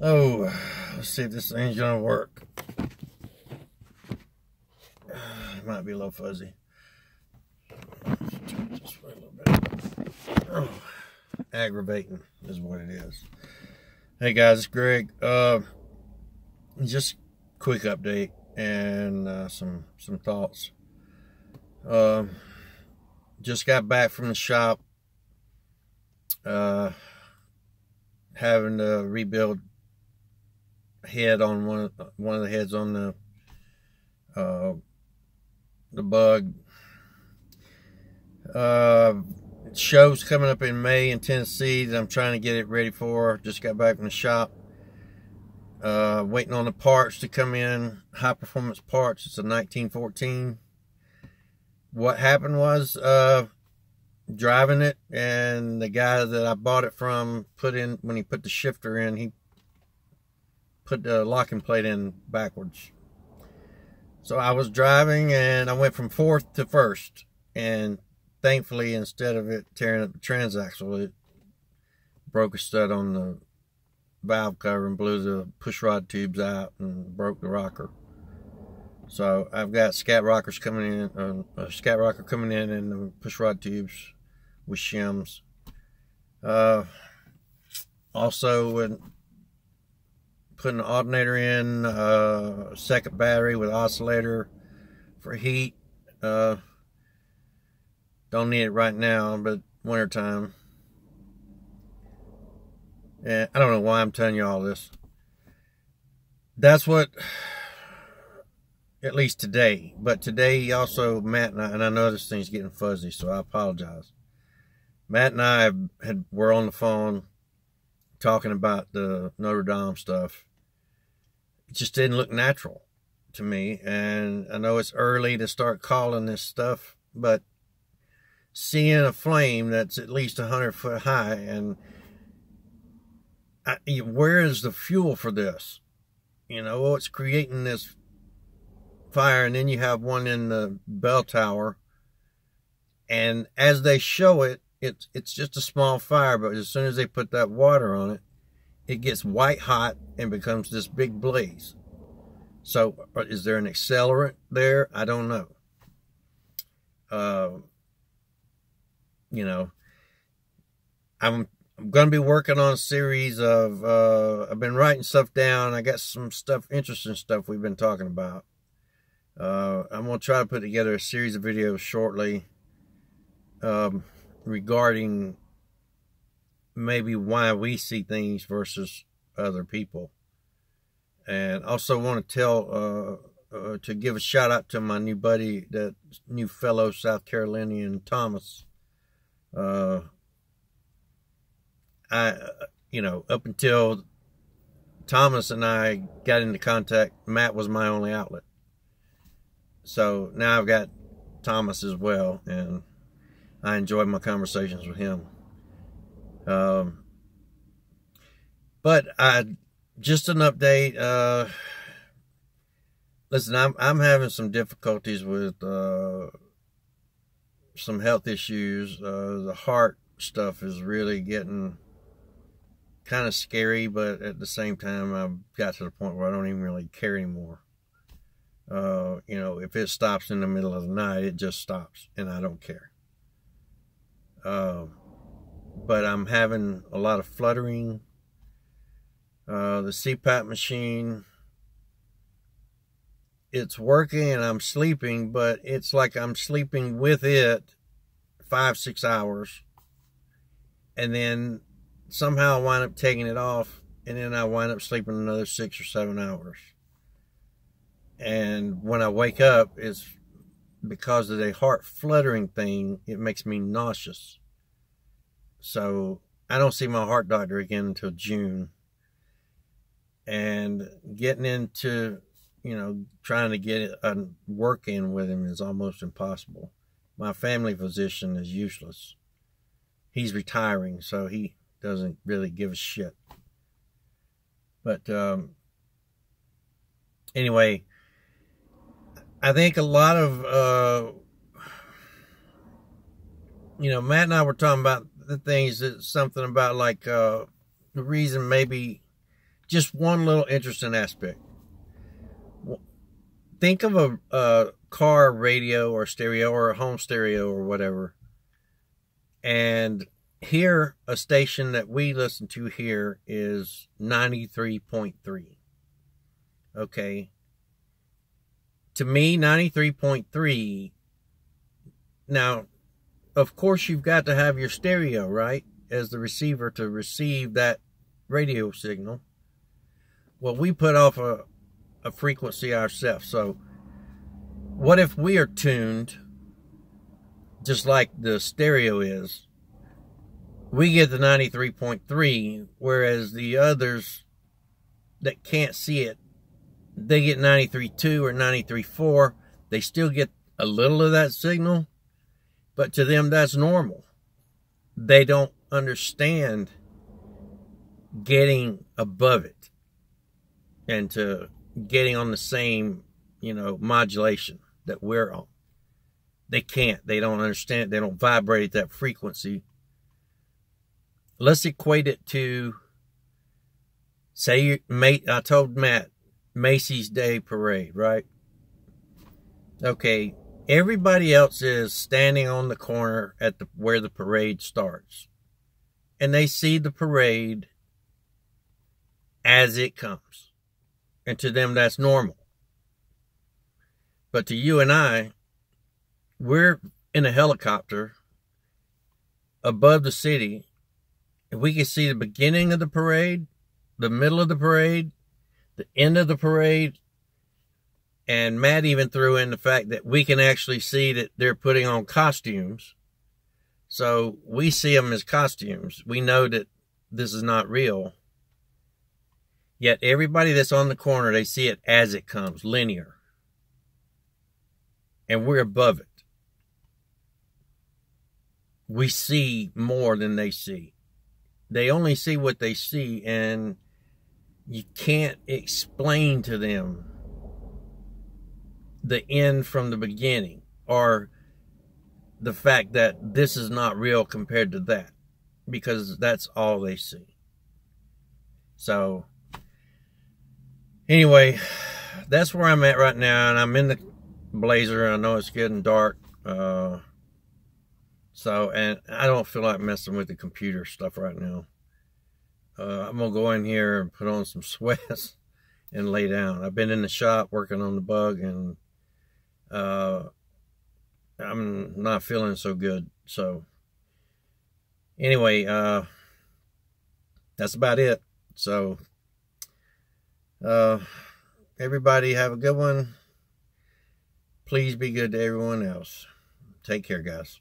Oh, let's see if this thing's gonna work. It might be a little fuzzy. Turn it this way a little bit. Oh, aggravating is what it is. Hey guys, it's Greg. Just quick update and some thoughts. Just got back from the shop. Having to rebuild head on one of the heads on the bug. Show's coming up in May in Tennessee that I'm trying to get it ready for. Just got back from the shop. Waiting on the parts to come in. High performance parts. It's a 1914. What happened was driving it, and the guy that I bought it from when he put the shifter in, he put the locking plate in backwards. So I was driving and I went from fourth to first, and thankfully, instead of it tearing up the transaxle, it broke a stud on the valve cover and blew the push rod tubes out and broke the rocker. So I've got scat rockers coming in, a scat rocker coming in, and the push rod tubes with shims. Also, when putting the alternator in, second battery with oscillator for heat. Don't need it right now, but wintertime. And I don't know why I'm telling you all this. That's what, at least today. But today also, Matt and I know this thing's getting fuzzy, so I apologize. Matt and I were on the phone talking about the Notre Dame stuff. It just didn't look natural to me. And I know it's early to start calling this stuff, but seeing a flame that's at least 100 foot high, and where is the fuel for this? You know, it's creating this fire, and then you have one in the bell tower, and as they show it, it's just a small fire, but as soon as they put that water on it, it gets white hot and becomes this big blaze. So is there an accelerant there? I don't know. You know, I'm going to be working on a series of, I've been writing stuff down. I got some stuff, interesting stuff we've been talking about. I'm going to try to put together a series of videos shortly regarding maybe why we see things versus other people. And also want to tell, to give a shout out to my new buddy, that new fellow South Carolinian, Thomas. You know, up until Thomas and I got into contact, Matt was my only outlet. So now I've got Thomas as well, and I enjoyed my conversations with him. But just an update. Listen, I'm having some difficulties with some health issues. The heart stuff is really getting kind of scary, but at the same time, I've got to the point where I don't even really care anymore. You know, if it stops in the middle of the night, it just stops, and I don't care. But I'm having a lot of fluttering. The CPAP machine, it's working and I'm sleeping, but it's like I'm sleeping with it 5-6 hours, and then somehow I wind up taking it off, and then I wind up sleeping another 6 or 7 hours. And when I wake up, it's because of the heart fluttering thing. It makes me nauseous. So I don't see my heart doctor again until June. And getting into, you know, trying to get a work in with him is almost impossible. My family physician is useless. He's retiring, so he doesn't really give a shit. But anyway, I think a lot of, you know, Matt and I were talking about the things, that something about like the reason maybe just one little interesting aspect. Think of a car radio or stereo or a home stereo or whatever, and here, a station that we listen to here is 93.3. Okay. To me, 93.3. Now, of course, you've got to have your stereo, right, as the receiver to receive that radio signal. Well, we put off a frequency ourselves. So, what if we are tuned just like the stereo is? We get the 93.3, whereas the others that can't see it, they get 93.2 or 93.4. They still get a little of that signal, but to them that's normal. They don't understand getting above it and to getting on the same, modulation that we're on. They can't. They don't understand. They don't vibrate at that frequency. Let's equate it to, say, I told Matt, Macy's Day Parade, right? Okay, everybody else is standing on the corner at where the parade starts. And they see the parade as it comes. And to them, that's normal. But to you and I, we're in a helicopter above the city. We can see the beginning of the parade, the middle of the parade, the end of the parade, and Matt even threw in the fact that we can actually see that they're putting on costumes. So we see them as costumes. We know that this is not real. Yet everybody that's on the corner, they see it as it comes, linear. And we're above it. We see more than they see. They only see what they see, and you can't explain to them the end from the beginning, or the fact that this is not real compared to that, because that's all they see. So, anyway, that's where I'm at right now, and I'm in the Blazer. I know it's getting dark. And I don't feel like messing with the computer stuff right now. I'm going to go in here and put on some sweats and lay down. I've been in the shop working on the bug, and I'm not feeling so good. So, anyway, that's about it. So, everybody have a good one. Please be good to everyone else. Take care, guys.